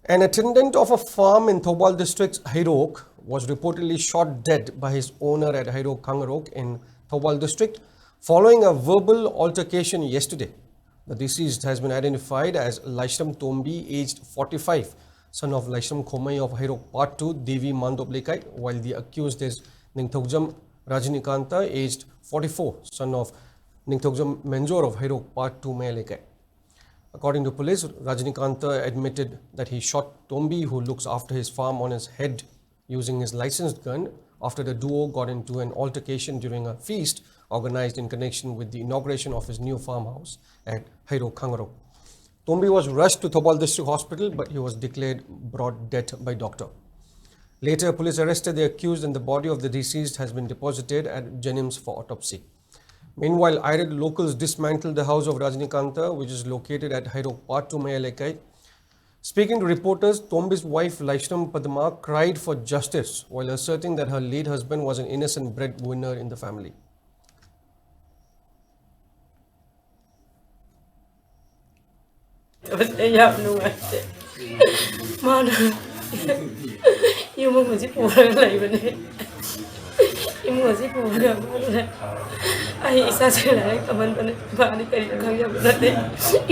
An attendant of a farm in Thobal district, Hairok, was reportedly shot dead by his owner at Hairok Kangarok in Thobal district following a verbal altercation yesterday. The deceased has been identified as Laishram Tombi, aged 45, son of Laishram Khomai of Hairok Part 2, Devi Mandoblikai, while the accused is Ningthogjam Rajnikanta, aged 44, son of Ningthogjam Menjor of Hairok Part 2, Mayalekai. According to police, Rajnikanta admitted that he shot Tombi, who looks after his farm, on his head using his licensed gun after the duo got into an altercation during a feast organized in connection with the inauguration of his new farmhouse at Hairok Kangarok. Tombi was rushed to Thobal District Hospital, but he was declared brought dead by doctor. Later, police arrested the accused and the body of the deceased has been deposited at Jennings for autopsy. Meanwhile, IRED locals dismantled the house of Rajnikanta, which is located at Hairok Part 2, Mayalekai. Speaking to reporters, Tombi's wife Laishram Padma cried for justice while asserting that her late husband was an innocent breadwinner in the family. Imuzi puwaga mana ai isa sela kaman bane bani kari khangya banate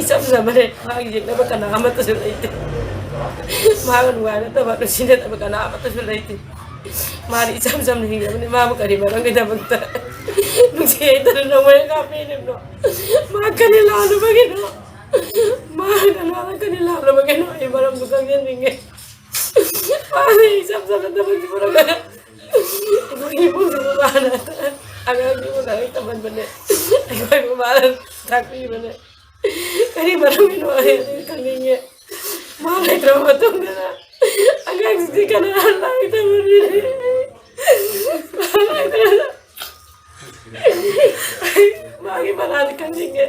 isa zamane agi jekna bakana amata sulaite magan wala ta ba sine ta bakana amata sulaite mari isa zamne hinga bane ma kari barang ida banta nungsi ita no me ka pene no ma kani lalu bagino ma kani lalu bagino ai barang bukang ninge mari isa zamne ta bagi barang ibu mana agak ibu dari teman bener ibu malam tapi bener kali barang minum air kangennya malah drama tuh bener agak sedikit anak itu bener malah itu bagi malah kangennya